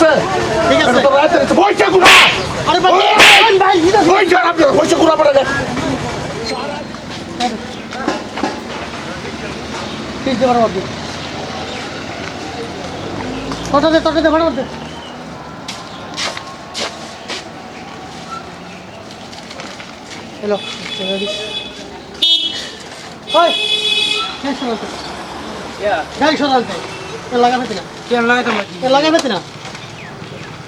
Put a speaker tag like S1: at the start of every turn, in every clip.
S1: আছে
S2: ঠিক আছে
S1: তো রাতে পয়সা গুড়া
S2: আরে ভাই ভাই
S1: পয়সা আপনার পয়সা গুড়া পড়ে যায়
S2: ঠিক আছে বড় কত দে বড় দে হ্যালো রেডি ওই হ্যাঁ সরাতে গাড়ি সরাতে লাগাবে না
S3: কেন লাগাইতে
S2: লাগাবে না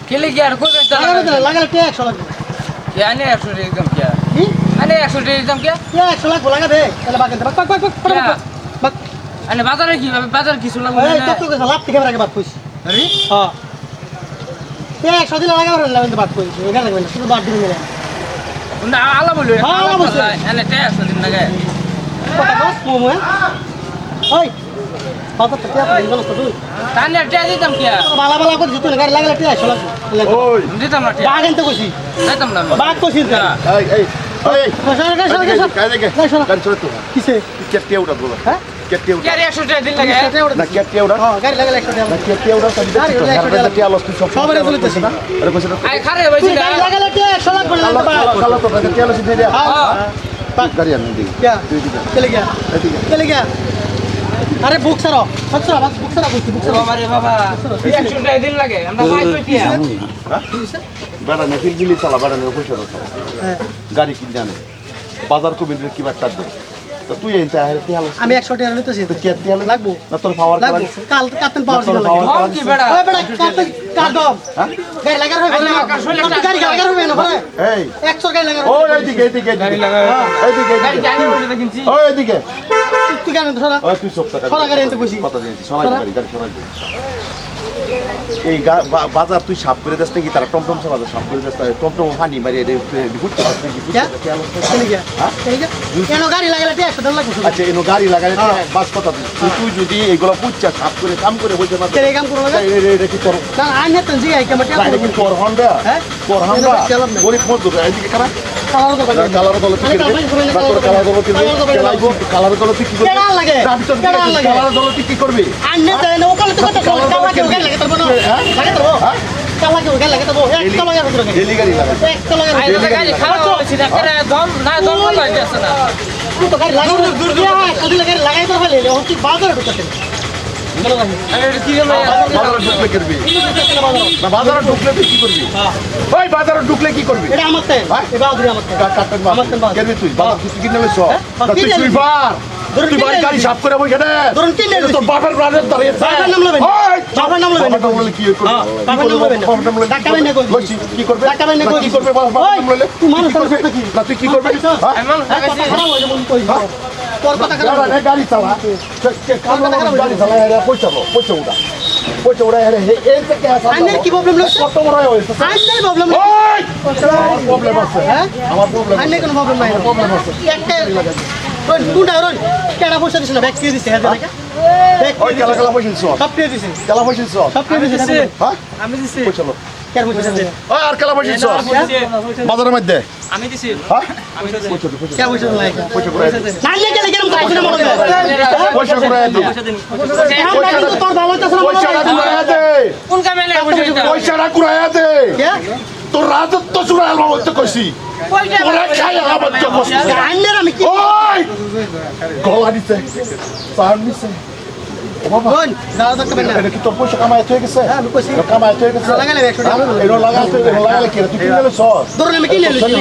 S3: কেলে কি আর করবেন তা
S2: লাগাবে না লাগালে কে 100 লাগবে
S3: আনে 100 টাকা একদম কি
S2: কি
S3: আনে 100 টাকা একদম কি
S2: 100 লাগবে লাগাবে তাহলে বাকি বাক
S3: আনে বাজারে কি বাজার কিছু লাগবে
S2: এই
S3: না
S2: কত কইছ লাভ থেকে রাখে বাদ কইছ
S3: আরে
S2: হ্যাঁ তে 100 দিলে লাগাবে না বাদ কইছ এটা লাগবে না শুধু বাদ দিলে না
S3: না আলা বললো
S2: হ্যাঁ, আলা বলছে।
S3: আনে তে 100 দিন লাগে
S2: কথা বস মোমো ওই বাজার থেকে আপনি গেল তো তুই
S3: তানে তে দিতাম কি
S2: বালা বালা করে জুতো গাড়ি লাগালে তে 100 লাগবে
S1: ওই
S3: দিতাম না তে
S2: বাগ এনতে কইছি
S3: দিতাম না
S2: বাগ কইছি
S1: এই এই এই
S2: সরকার
S1: কাজে গে গাড়ি চলে তো
S2: কিসে
S1: কেটে উড়া বলো
S2: হ্যাঁ
S1: কেটে
S3: কি
S1: উড়া
S3: আর 100 টাকা দিন লাগে
S1: না কেটে উড়া
S2: হ্যাঁ গাড়ি লাগালে 100 টাকা
S1: না কেটে উড়া সাথে তো হারবে তে আলো সব
S2: সবারে বলতেছি
S1: না আরে কইছ না
S3: আই খারে হইছে না
S2: গাড়ি লাগালে তে 100 লাগবে না
S1: কালো তো তে আলো সিধে দে
S2: হ্যাঁ
S1: গাড়ি আনি দি
S2: क्या
S1: তুই দিকে
S2: चले गया
S1: এদিকে
S2: चले गया अरे बुक सरो बस बुक सरो बुक सरो
S3: আমারে বাবা 100 টাকা দিন লাগে আমরা পাই কই কি
S1: বেড়া না কিলগিলি চালা বেড়া না পয়সা দাও গাড়ি কিনে জানে বাজার কমিটির কি বার্তা দে তো তুই এনতে আরে তে আলো
S2: আমি 100 টাকা নিতেছি
S1: তো কেটে আলো
S2: লাগবো
S1: না তোর পাওয়ার
S2: লাগবো কাল কাতন পাওয়ার দিন লাগবে
S3: কম কি বেড়া
S2: ওই বেটা কাতন কাদম গাড়ি লাগার হবে না গাড়ি লাগার হবে না ভাই
S1: এই
S2: 100 গাড়ি লাগার
S1: ও এইদিকে
S3: গাড়ি লাগা
S1: এইদিকে
S3: গাড়ি জানি বলে কিনছি
S1: ও এইদিকে
S2: তুই কেন ধরা
S1: ওই তুই সব টাকা
S2: সরা গাড়ি এনতে কইছি
S1: কত দিয়েছি সরাই গাড়ি সরাই এই বাজার তুই সাপ করে দিস নাকি তারা টমটম সে বাজার সাপ করে দিস টমটম পানি মারি ঘুরতে পারছিস
S2: क्या चले गया चले गया কেন গাড়ি লাগালে তে 100 টাকা লাগবে
S1: আচ্ছা এনো গাড়ি লাগালে বাস কথা তুই যদি এইগুলো পুচ্ছা সাপ করে কাম করে বলতে না
S2: তেরে কাম করো লাগা
S1: এটা কি তোর
S2: না আইনে তঞ্জি আই কেমন
S1: না, এটা কি তোর হন্ডা
S2: হ্যাঁ?
S1: তোর হন্ডা
S2: চালাব না।
S1: গরিব মজদুর এইদিকে কারা
S2: কালার তো
S1: কালার দল কি করবে কালার দল কি করবে কালার দল কি করবে
S2: কেডা লাগে কেডা লাগে
S1: কালার দল কি করবে
S2: আইনে দেয় না ওকালে তো কথা কালা লাগে লাগে তো বনো লাগে তো কালা লাগে তো এক তো লাগে তো
S1: ডেলি গাড়ি লাগা
S2: এক তো লাগে
S3: আই গাড়ি খারাপ হইছে না করে দম না দম লাগতেছে না
S2: তুই তো গাড়ি লাগা দূর দূর কদি লাগে লাগাই তো ফেলে ও তুই বাজারে ঢুকতে
S3: আরে কি হলো
S1: বাজারে ঢুকলে করবি না বাজারে ঢুকলে তুই কি করবি ওই বাজারে ঢুকলে কি করবি
S2: এটা আমারতে এটা আদরি আমারতে
S1: কাটন
S2: আমারতে বাজার
S1: করবি তুই বাজার তুই কিনে নেছ তুই সুইপার তুই বাড়ি গাড়ি সাফ করে বই কেন
S2: ধরুন কিনে
S1: তোর বাপের ব্রাদার দাঁড়িয়ে
S2: বাবার নাম লবেন বাবার নাম লবেন
S1: বাবার নাম বলে কি করবে
S2: বাবার নাম লবেন টাকা বাইনে কই
S1: কি করবে
S2: টাকা বাইনে কই
S1: কি করবে বাবার নাম বলে
S2: তুই মানুষ করবে কি
S1: না তুই কি করবে
S3: এমন লাগাইছি
S2: খারাপ হয়ে যাবে কই তোর কথা খারাপ
S1: গাড়ি চালা গাড়ি চালা পয়সা উড়া এই থেকে
S2: আইনের কি প্রবলেম হচ্ছে
S1: কত বড় হয়েছে
S2: আইনের প্রবলেম
S1: ওই প্রবলেম আছে
S2: হ্যাঁ
S1: আমার প্রবলেম
S2: আইনের কোনো প্রবলেম নাই
S1: প্রবলেম আছে
S2: একটা রন কোনটা রন কেডা পয়সা দিছ না ব্যাগ দিয়ে দিছে হ্যাঁ দেখা ব্যাগ
S1: ওই কালা কালা পয়সা দিছ
S2: সব দিয়ে দিছে
S1: কালা পয়সা দিছ
S2: সব দিয়ে দিছে
S1: হ্যাঁ
S3: আমি দিছি
S1: পয়সা লো
S2: কেন পয়সা দিছে
S1: ওই আর কালা পয়সা দিছ বাজারের মধ্যে
S3: আমি দিছি
S1: হ্যাঁ
S2: কেন পয়সা লাগে
S1: পয়সা করে
S2: না লেগে লেগে এরকম চাইছ না মনে
S1: পয়সা করে দে
S2: হয় তোর বাবা তো
S1: পয়সাটা কুড়াইয়া দে
S3: কোন কামে লাগে
S1: পয়সাটা কুড়াইয়া দে
S2: কে
S1: তোর রাজত্ব চুরাই আমার মধ্যে কইছি তোরা খাই আমার মধ্যে কইছি
S2: আইনের আমি কি
S1: ওই গলা দিছে সার দিছে ও বাবা
S2: রন দাদা তো কেন
S1: এটা কি তোর পয়সা কামাই হয়ে গেছে
S2: হ্যাঁ আমি কইছি
S1: কামাই হয়ে গেছে
S2: লাগালে 100 টাকা
S1: এটা লাগালে কি তুই কিনে লছ
S2: ধরুন আমি কিনে লইছি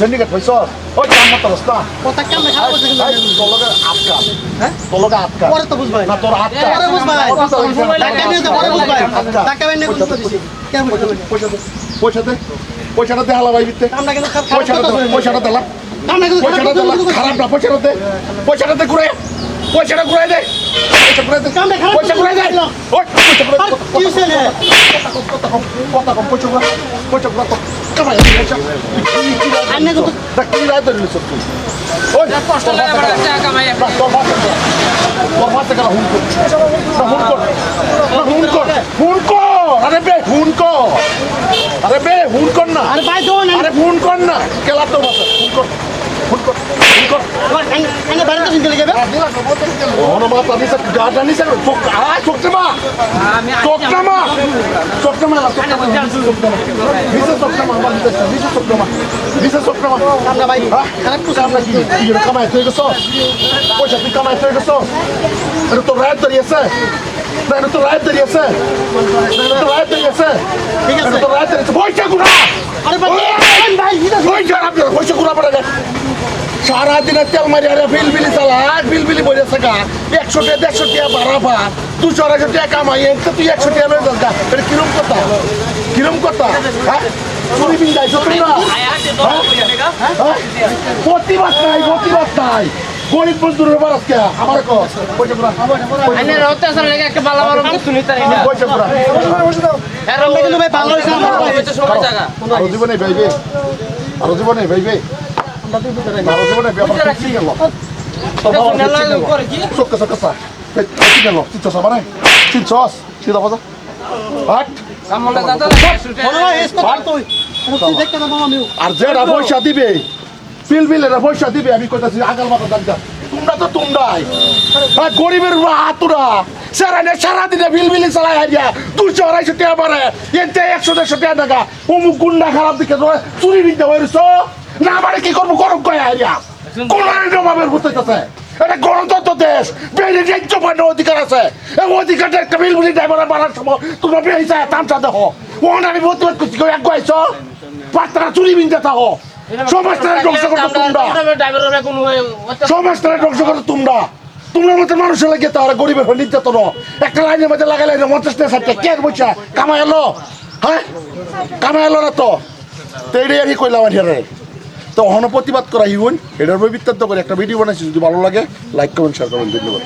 S1: সন্নিকা পয়সা ওই কাম মত রাস্তা
S2: কথা কাম না খারাপ হচ্ছে
S1: তোর লগে আটকা
S2: হ্যাঁ
S1: তোর লগে আটকা
S2: পরে তো বুঝবাই
S1: না তোর আটকা
S2: পরে বুঝবাই টাকা নিয়ে তো পরে বুঝবাই টাকা বাইনে কত দিছি কেন পয়সা
S1: পয়সাটা দে হালা ভাই বিতে
S2: আমরা কিন্তু
S1: পয়সাটা দিলা
S2: আমরা কিন্তু
S1: পয়সাটা দিলা খারাপ না পয়সাটা দে ঘুরে পয়সাটা ঘুরে দে পয়সা ঘুরে দে ওই পয়সা ঘুরে
S2: কি হইছে
S1: কথা কম পয়সা ঘুরে কামাই পয়সা
S2: আন্নে তো
S1: কি রাত দিলি সব তুই ওই
S3: কষ্ট লাগে বড় টাকা কামাই
S1: তোর মাথা গেল হুন কর আরে বে হুন কর না
S2: আরে ভাই দোন
S1: আরে ফোন কর না কেলা তোর মাথা ফোন কর
S2: আইনে বাড়িতে শুনতে লেগে
S1: ওহনো মা তাদি সব গাটা নিছে চোখটা মা চোখটা মা
S2: আমরা ভাই
S1: খারাপ কিছু আমরা কি কামাই তুই গেছ পয়সা তুই কামাই তুই গেছ এটা তো রাত দাঁড়িয়েছে না এটা তো রাত দাঁড়িয়েছে
S2: ঠিক আছে
S1: তো রাত দাঁড়িয়েছে পয়সা গুড়া
S2: আরে ভাই
S1: পয়সা আপনার পয়সা গুড়া পড়ে গেছে সারাদিনের তেল মারি আরে বিলবিলি চালা বিলবিলি বলে থাকা 100 টাকা 150 টাকা ভাড়া ভাত 200 250 টাকা কামাই তো তুই 100 টাকা লয়ে যাস গা এটা কিরম কথা হ্যাঁ চুরি বিল যাইছো তুমি না প্রতিবাদ নাই গরিব বন্ধুর বারাস কে আমার কো পয়সা পুরা
S3: আইনে রহতে আসলে লেগে একটা ভালো ভালো কিছু নিতে পারি না
S1: পয়সা পুরা
S2: আমরা কিন্তু ভাই ভালো হইছে আমরা
S3: হয়তো সময় জায়গা
S1: আরো জীবনে ভাইবে আরো জীবনে ব্যাপার কি গেল
S3: করে কি
S1: চোখা কি গেল চিন্তা মানে চিন্তাস সিধা বাজা হাট
S3: আমলে দাদা
S2: বড় ভাই এস কথা তুই তুই দেখতে না মামা মিউ
S1: আর যারা পয়সা দিবে বিলেরা পয়সা দিবে আমি কইতাছি আগাল মাথা দাগদা তোমরাই গরিবের হাতুরা সারাদিনে বিলবিলি চালাই হারিয়া 200 250 টাকা বাড়ে এতে 100 150 টাকা টাকা অমুক গুন্ডা খারাপ দিকে চুরি বিদ্যা হয়েছ না মানে কি করবো গরম কয়ে হারিয়া কোন জমাবের বুঝতেছে এটা গণতন্ত্র দেশ বেড়ে ন্যায্য পাওয়ার অধিকার আছে এই অধিকারটা একটা বিলবিলি ড্রাইভার বাড়ার সময় তোমরা বেরিয়ে তামসা দেখো ওন আমি প্রতিবাদ করছি কেউ এক গাইছ পাঁচটা চুরি বিন্দা থাকো সমাজটারে ধ্বংস করতো তোমরা তোমার মতো মানুষের লাগে তারা গরিবের হয়ে নির্যাতন একটা লাইনের মধ্যে লাগাইলে 50 টাকা 60 টাকা কে বইছা কামাই এলো হ্যাঁ কামাই এলো না তো এটাই আর কি কইলাম আর তো অহন প্রতিবাদ করা হিউন এটার বই বিত্তান্ত করে একটা ভিডিও বানাইছি যদি ভালো লাগে লাইক কমেন্ট শেয়ার করবেন ধন্যবাদ